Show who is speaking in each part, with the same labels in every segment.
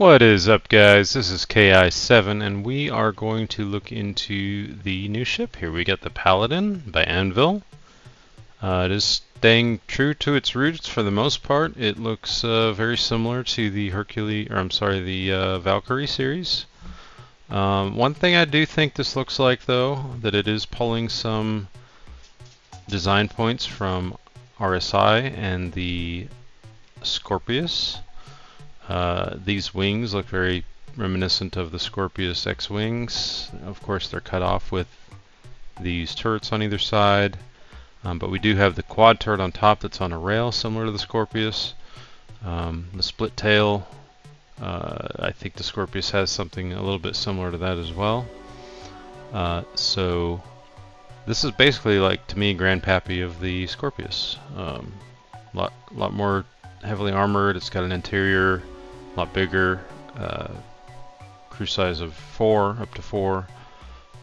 Speaker 1: What is up, guys? This is KI7 and we are going to look into the new ship here. We got the Paladin by Anvil. It is staying true to its roots for the most part. It looks very similar to the Valkyrie series. One thing I do think this looks like, though, that it is pulling some design points from RSI and the Scorpius. These wings look very reminiscent of the Scorpius X-Wings. Of course, they're cut off with these turrets on either side, but we do have the quad turret on top that's on a rail, similar to the Scorpius. The split tail, I think the Scorpius has something a little bit similar to that as well. So this is basically, like, to me, Grandpappy of the Scorpius. Lot more heavily armored. It's got an interior a lot bigger, crew size of 4, up to 4.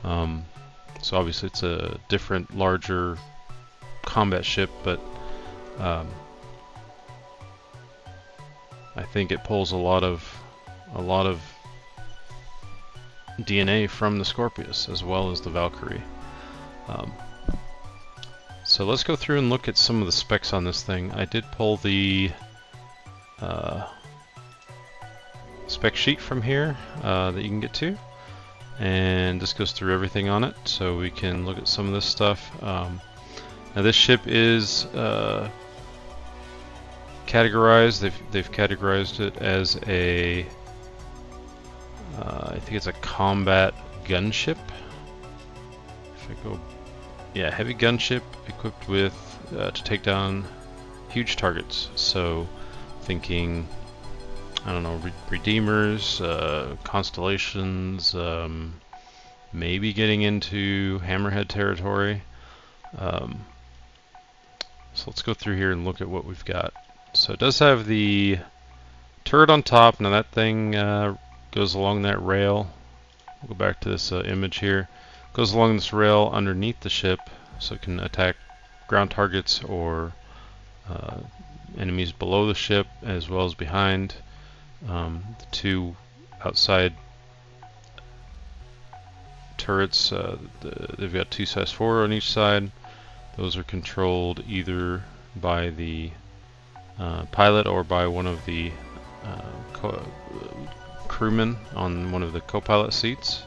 Speaker 1: So obviously it's a different, larger combat ship, but I think it pulls a lot of DNA from the Scorpius as well as the Valkyrie. So let's go through and look at some of the specs on this thing. I did pull the spec sheet from here that you can get to, and this goes through everything on it, so we can look at some of this stuff. Now this ship is categorized. They've categorized it as a I think it's a combat gunship. If I go, yeah, heavy gunship equipped with to take down huge targets. So thinking, I don't know, Redeemers, constellations, maybe getting into Hammerhead territory. So let's go through here and look at what we've got. So it does have the turret on top. Now that thing goes along that rail. We'll go back to this image here. Goes along this rail underneath the ship, so it can attack ground targets or enemies below the ship as well as behind. The two outside turrets, they've got 2 size 4 on each side. Those are controlled either by the pilot or by one of the crewmen on one of the co-pilot seats.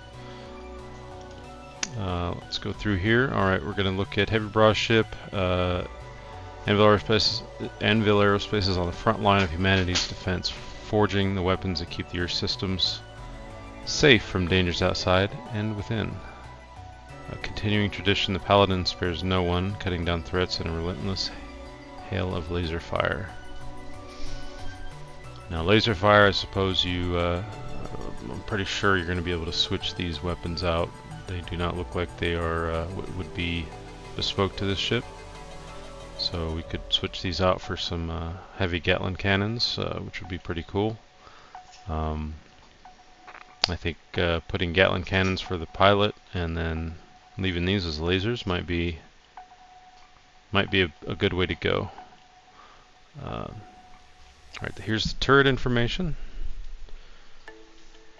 Speaker 1: Let's go through here. Alright, we're going to look at heavy barrage ship. Anvil Aerospace is on the front line of humanity's defense, forging the weapons that keep the Earth systems safe from dangers outside and within. A continuing tradition, the Paladin spares no one, cutting down threats in a relentless hail of laser fire. Now laser fire, I suppose I'm pretty sure you're going to be able to switch these weapons out. They do not look like they are would be bespoke to this ship. So we could switch these out for some heavy Gatling cannons, which would be pretty cool. I think putting Gatling cannons for the pilot and then leaving these as lasers might be a good way to go. Alright, here's the turret information.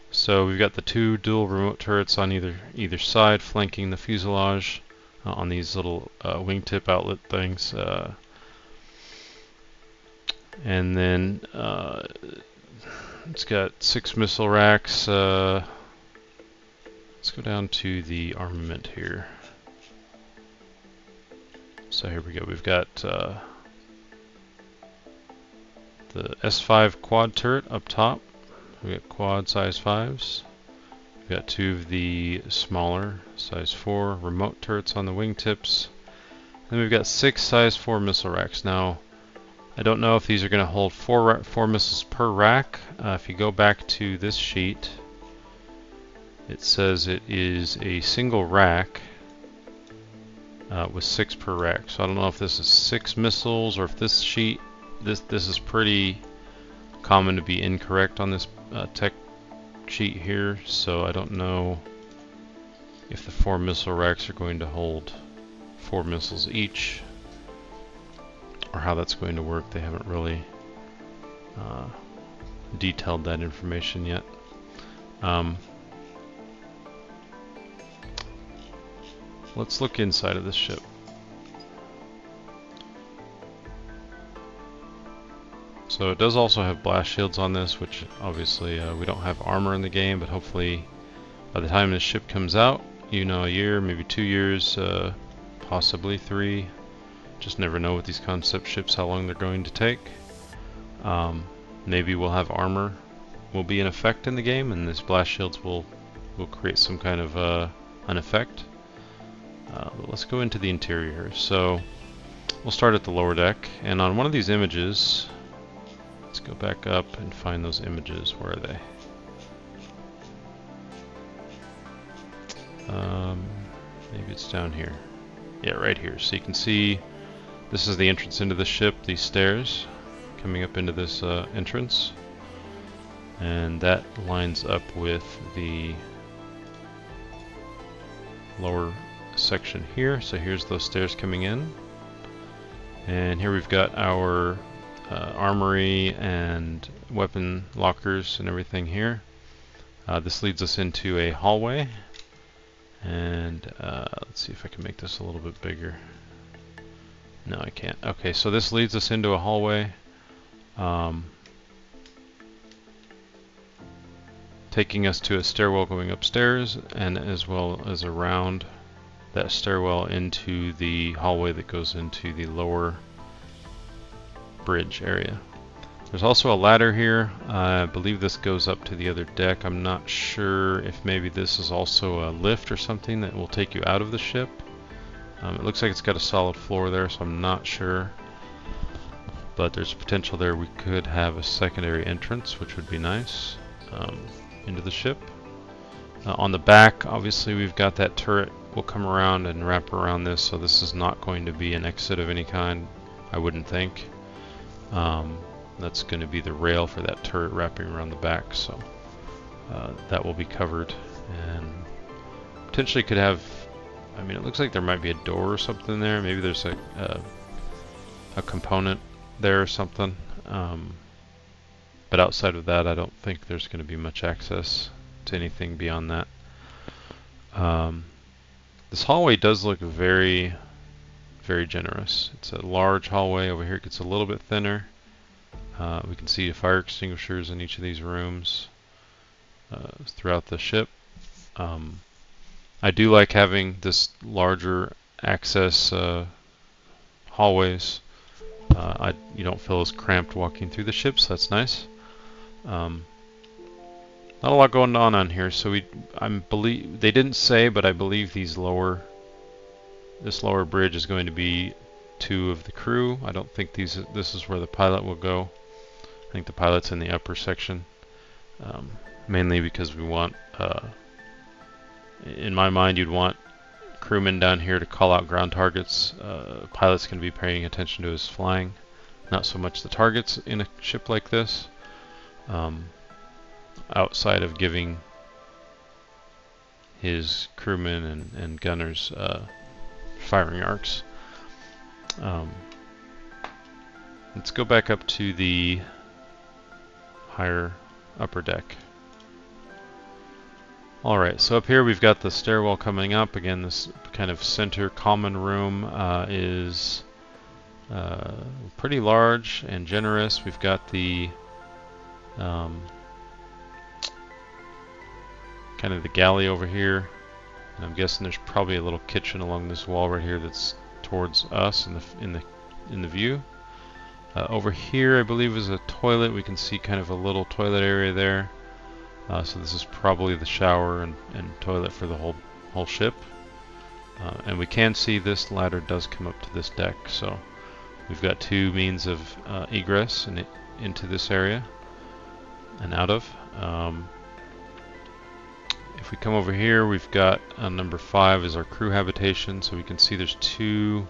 Speaker 1: So we've got the 2 dual remote turrets on either side, flanking the fuselage on these little wingtip outlet things. And then it's got 6 missile racks. Let's go down to the armament here. So here we go. We've got the S5 quad turret up top. We've got quad size 5s. We've got 2 of the smaller size 4 remote turrets on the wingtips. And we've got 6 size 4 missile racks. Now, I don't know if these are going to hold 4 missiles per rack. If you go back to this sheet, it says it is a single rack with 6 per rack. So I don't know if this is 6 missiles or if this sheet, this is pretty common to be incorrect on this tech sheet here. So I don't know if the 4 missile racks are going to hold 4 missiles each, or how that's going to work. They haven't really detailed that information yet. Let's look inside of this ship. So it does also have blast shields on this, which obviously we don't have armor in the game, but hopefully by the time this ship comes out, you know, a year, maybe 2 years, possibly 3. Just never know with these concept ships how long they're going to take. Maybe we'll have armor will be in effect in the game, and these blast shields will create some kind of an effect. But let's go into the interior. So we'll start at the lower deck, and on one of these images, let's go back up and find those images. Where are they? Maybe it's down here. Yeah, right here. So you can see this is the entrance into the ship, these stairs coming up into this entrance. And that lines up with the lower section here. So here's those stairs coming in. And here we've got our armory and weapon lockers and everything here. This leads us into a hallway. And let's see if I can make this a little bit bigger. No, I can't. Okay, so this leads us into a hallway. Taking us to a stairwell going upstairs, and as well as around that stairwell into the hallway that goes into the lower bridge area. There's also a ladder here. I believe this goes up to the other deck. I'm not sure if maybe this is also a lift or something that will take you out of the ship. It looks like it's got a solid floor there, so I'm not sure. But there's potential there we could have a secondary entrance, which would be nice, into the ship. On the back, obviously we've got that turret. We'll come around and wrap around this, so this is not going to be an exit of any kind, I wouldn't think. That's going to be the rail for that turret wrapping around the back, so that will be covered. And potentially could have, I mean, it looks like there might be a door or something there. Maybe there's a component there or something. But outside of that, I don't think there's going to be much access to anything beyond that. This hallway does look very, very generous. It's a large hallway. Over here it gets a little bit thinner. We can see fire extinguishers in each of these rooms throughout the ship. I do like having this larger access hallways. You don't feel as cramped walking through the ship, so that's nice. Not a lot going on here, so I believe they didn't say, but I believe this lower bridge is going to be 2 of the crew. I don't think this is where the pilot will go. I think the pilot's in the upper section, mainly because we want, in my mind, you'd want crewmen down here to call out ground targets. Pilot's going to be paying attention to his flying, not so much the targets in a ship like this, outside of giving his crewmen and gunners firing arcs. Let's go back up to the higher upper deck. Alright, so up here we've got the stairwell coming up. Again, this kind of center common room is pretty large and generous. We've got the kind of the galley over here. And I'm guessing there's probably a little kitchen along this wall right here that's towards us in the view. Over here, I believe, is a toilet. We can see kind of a little toilet area there. So this is probably the shower and toilet for the whole ship. And we can see this ladder does come up to this deck. So we've got 2 means of egress into this area and out of. If we come over here, we've got number 5 is our crew habitation. So we can see there's 2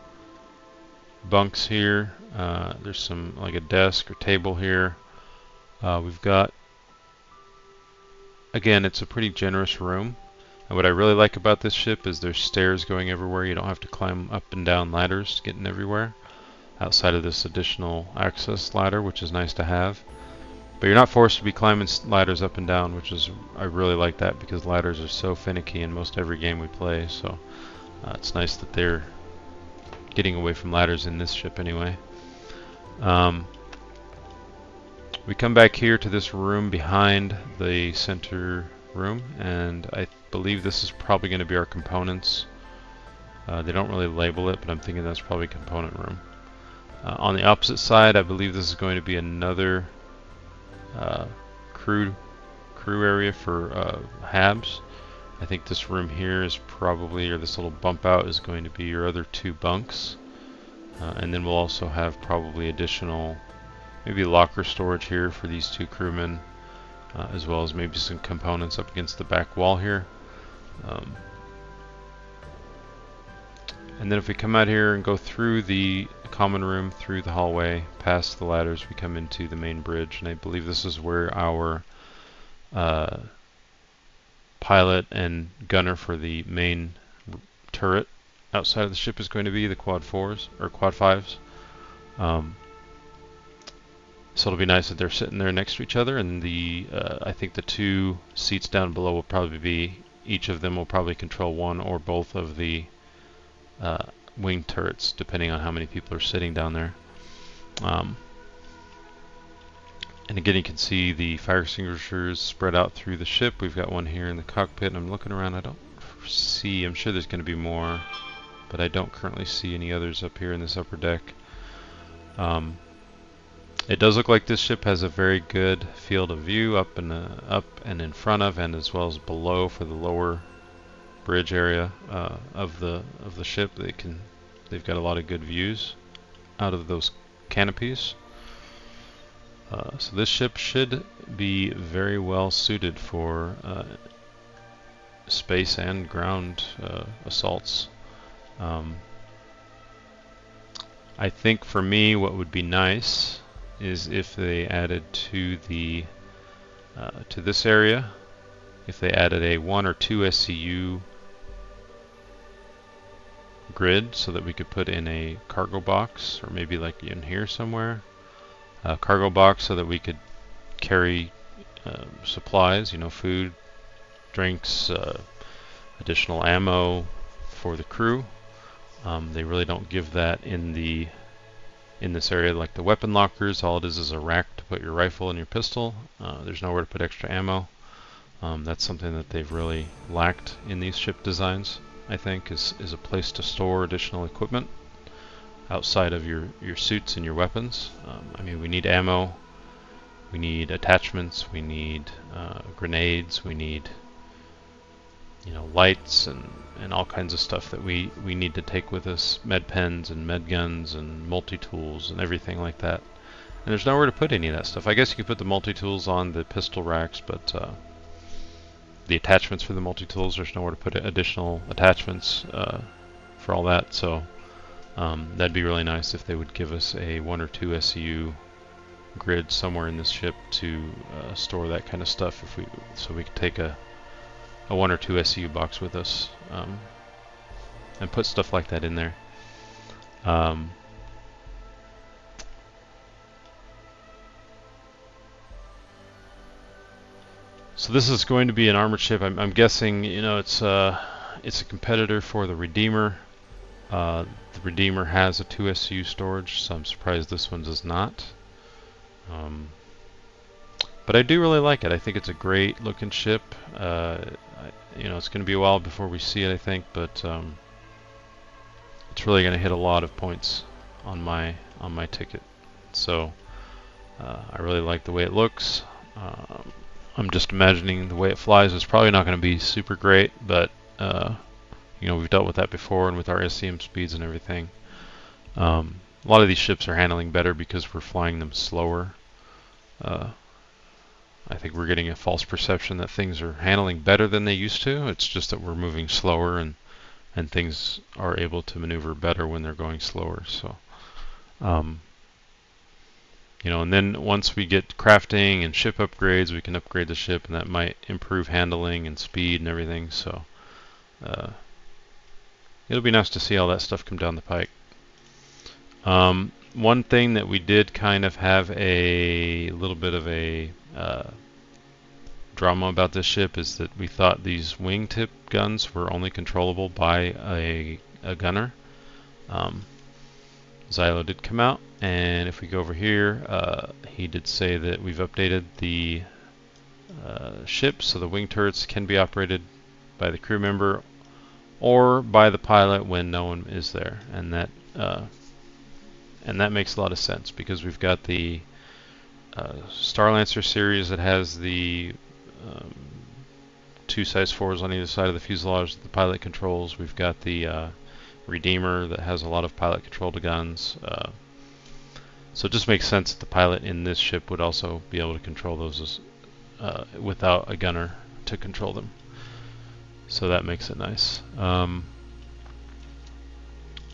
Speaker 1: bunks here. There's some like a desk or table here. We've got, again, it's a pretty generous room. And what I really like about this ship is there's stairs going everywhere. You don't have to climb up and down ladders getting everywhere outside of this additional access ladder, which is nice to have. But you're not forced to be climbing ladders up and down, which is, I really like that, because ladders are so finicky in most every game we play. So it's nice that they're getting away from ladders in this ship anyway. We come back here to this room behind the center room, and I believe this is probably going to be our components. They don't really label it, but I'm thinking that's probably component room. On the opposite side, I believe this is going to be another crew area for HABs. I think this room here is probably, or this little bump out is going to be your other 2 bunks. And then we'll also have probably additional, maybe locker storage here for these 2 crewmen, as well as maybe some components up against the back wall here. And then if we come out here and go through the common room, through the hallway, past the ladders, we come into the main bridge, and I believe this is where our pilot and gunner for the main turret outside of the ship is going to be, the quad 4s or quad 5s. So it'll be nice that they're sitting there next to each other, and the I think the 2 seats down below will probably be, each of them will probably control one or both of the wing turrets, depending on how many people are sitting down there. And again, you can see the fire extinguishers spread out through the ship. We've got one here in the cockpit, and I'm looking around. I don't see, I'm sure there's going to be more, but I don't currently see any others up here in this upper deck. It does look like this ship has a very good field of view up and in front of, and as well as below for the lower bridge area of the ship. They've got a lot of good views out of those canopies. So this ship should be very well suited for space and ground assaults. I think for me, what would be nice is if they added to the to this area, if they added a 1 or 2 SCU grid, so that we could put in a cargo box, or maybe like in here somewhere, a cargo box, so that we could carry supplies, food, drinks, additional ammo for the crew. They really don't give that in this area, like the weapon lockers. All it is a rack to put your rifle and your pistol. There's nowhere to put extra ammo. That's something that they've really lacked in these ship designs, I think, is a place to store additional equipment outside of your suits and your weapons. I mean, we need ammo, we need attachments, we need grenades, we need lights and all kinds of stuff that we need to take with us, med pens and med guns and multi-tools and everything like that. And there's nowhere to put any of that stuff. I guess you could put the multi-tools on the pistol racks, but the attachments for the multi-tools, there's nowhere to put additional attachments for all that. So that'd be really nice if they would give us a 1 or 2 SCU grid somewhere in this ship to store that kind of stuff, so we could take a 1 or 2 SCU box with us and put stuff like that in there. So this is going to be an armored ship. I'm guessing, it's a competitor for the Redeemer. The Redeemer has a 2 SCU storage, so I'm surprised this one does not. But I do really like it. I think it's a great looking ship. It's going to be a while before we see it, I think, but it's really going to hit a lot of points on my ticket. So I really like the way it looks. I'm just imagining the way it flies is probably not going to be super great, but we've dealt with that before, and with our SCM speeds and everything. A lot of these ships are handling better because we're flying them slower. I think we're getting a false perception that things are handling better than they used to. It's just that we're moving slower, and things are able to maneuver better when they're going slower. So, and then once we get crafting and ship upgrades, we can upgrade the ship, and that might improve handling and speed and everything. So, it'll be nice to see all that stuff come down the pike. one thing that we did kind of have a little bit of a drama about this ship is that we thought these wingtip guns were only controllable by a gunner. Xylo did come out, and if we go over here, he did say that we've updated the ship so the wing turrets can be operated by the crew member or by the pilot when no one is there, and that makes a lot of sense because we've got the Starlancer series that has the two size 4s on either side of the fuselage that the pilot controls. We've got the Redeemer that has a lot of pilot controlled guns. So it just makes sense that the pilot in this ship would also be able to control those without a gunner to control them. So that makes it nice.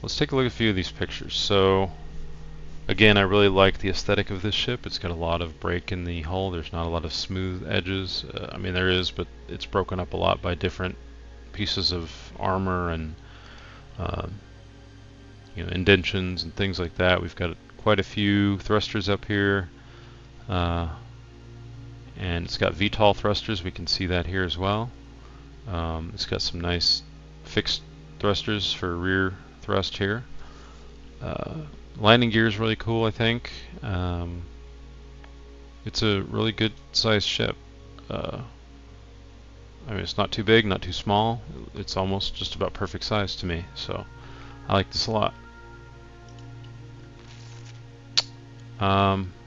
Speaker 1: Let's take a look at a few of these pictures. So again, I really like the aesthetic of this ship. It's got a lot of break in the hull. There's not a lot of smooth edges. I mean, there is, but it's broken up a lot by different pieces of armor and indentions and things like that. We've got quite a few thrusters up here, and it's got VTOL thrusters. We can see that here as well. It's got some nice fixed thrusters for rear thrust here. Landing gear is really cool, I think. It's a really good sized ship. I mean, it's not too big, not too small. It's almost just about perfect size to me, so I like this a lot.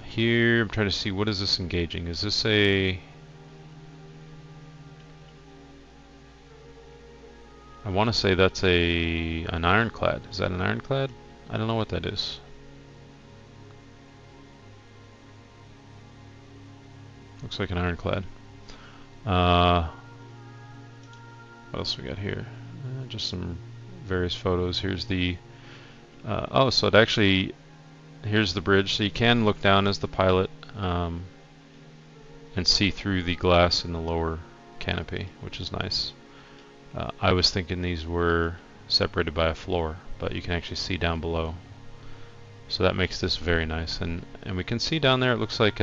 Speaker 1: Here, I'm trying to see, what is this engaging? Is this I want to say that's an ironclad. Is that an ironclad? I don't know what that is. Looks like an ironclad. What else we got here? Just some various photos. Here's the oh, so it actually, here's the bridge, so you can look down as the pilot and see through the glass in the lower canopy, which is nice. I was thinking these were separated by a floor, but you can actually see down below. So that makes this very nice, and we can see down there. It looks like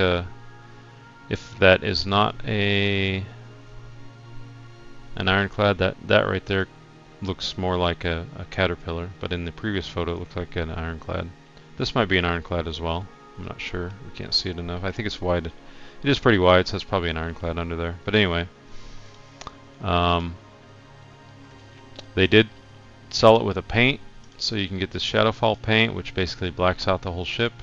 Speaker 1: if that is not an ironclad, that right there looks more like a caterpillar, but in the previous photo it looked like an ironclad. This might be an ironclad as well. I'm not sure. We can't see it enough. I think it's wide. It is pretty wide, so it's probably an ironclad under there. But anyway, they did sell it with a paint, so you can get this Shadowfall paint, which basically blacks out the whole ship.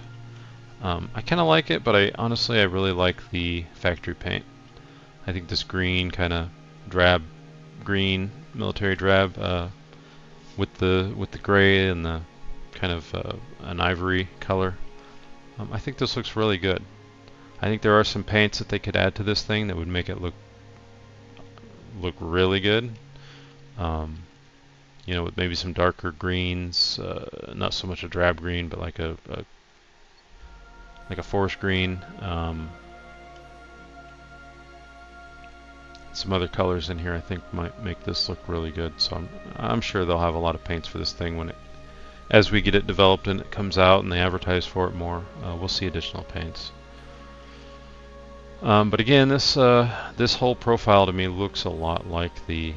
Speaker 1: I kind of like it, but honestly I really like the factory paint. I think this green, kind of drab green, military drab, with the gray and the kind of an ivory color. I think this looks really good. I think there are some paints that they could add to this thing that would make it look really good. With maybe some darker greens, not so much a drab green, but like a forest green. Some other colors in here I think might make this look really good. So I'm sure they'll have a lot of paints for this thing as we get it developed and it comes out and they advertise for it more. We'll see additional paints. But again, this whole profile to me looks a lot like the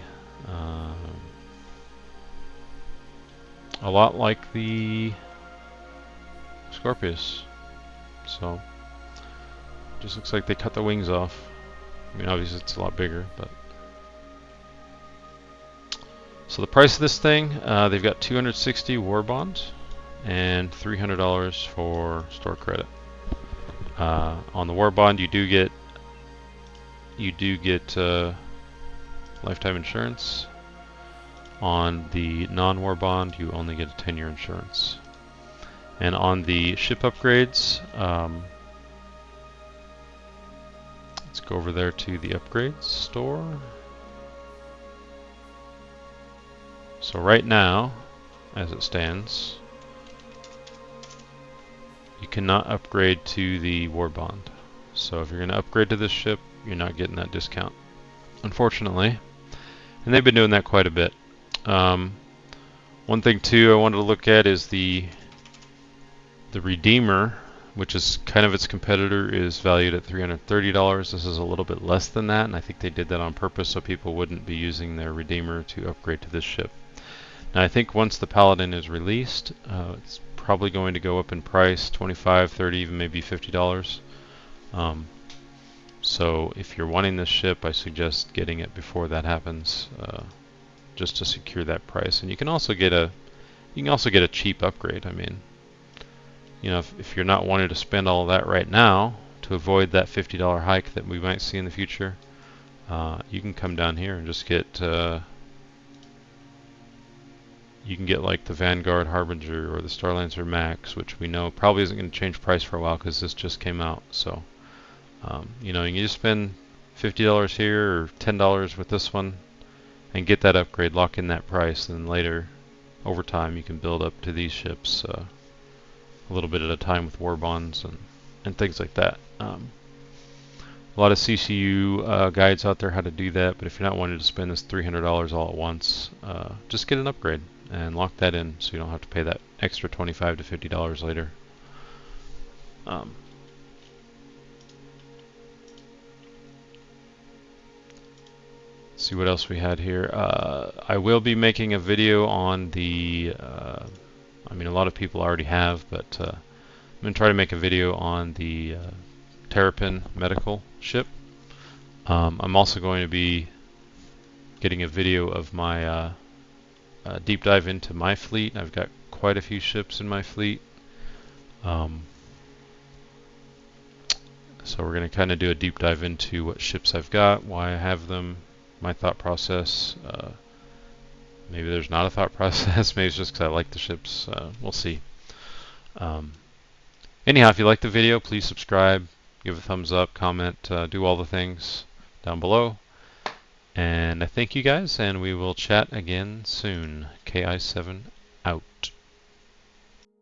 Speaker 1: Scorpius. So just looks like they cut the wings off. I mean, obviously it's a lot bigger, but. So the price of this thing, they've got 260 war bond and $300 for store credit. On the war bond, you do get lifetime insurance. On the non-war bond, you only get a 10-year insurance. And on the ship upgrades, let's go over there to the upgrades store. So right now, as it stands, you cannot upgrade to the war bond. So if you're going to upgrade to this ship, you're not getting that discount, unfortunately. And they've been doing that quite a bit. One thing too I wanted to look at is the The Redeemer, which is kind of its competitor, is valued at $330. This is a little bit less than that, and I think they did that on purpose so people wouldn't be using their Redeemer to upgrade to this ship. Now I think once the Paladin is released, it's probably going to go up in price, $25, $30, even maybe $50. So if you're wanting this ship, I suggest getting it before that happens, just to secure that price. And you can also get a cheap upgrade. I mean, you know, if you're not wanting to spend all of that right now to avoid that $50 hike that we might see in the future, you can come down here and just get you can get like the Vanguard Harbinger or the Starlancer Max, which we know probably isn't going to change price for a while because this just came out. So you know, you can just spend $50 here or $10 with this one and get that upgrade, lock in that price, and then later over time you can build up to these ships a little bit at a time with war bonds and things like that. A lot of CCU guides out there how to do that, but if you're not wanting to spend this $300 all at once, just get an upgrade and lock that in so you don't have to pay that extra $25 to $50 later. See what else we had here. I will be making a video on the, I mean a lot of people already have, but I'm going to try to make a video on the Terrapin medical ship. I'm also going to be getting a video of my deep dive into my fleet. I've got quite a few ships in my fleet. So we're going to kind of do a deep dive into what ships I've got, why I have them, my thought process. Maybe there's not a thought process. Maybe it's just because I like the ships. We'll see. Anyhow, if you like the video, please subscribe, give a thumbs up, comment, do all the things down below. And I thank you guys, and we will chat again soon. KI7 out.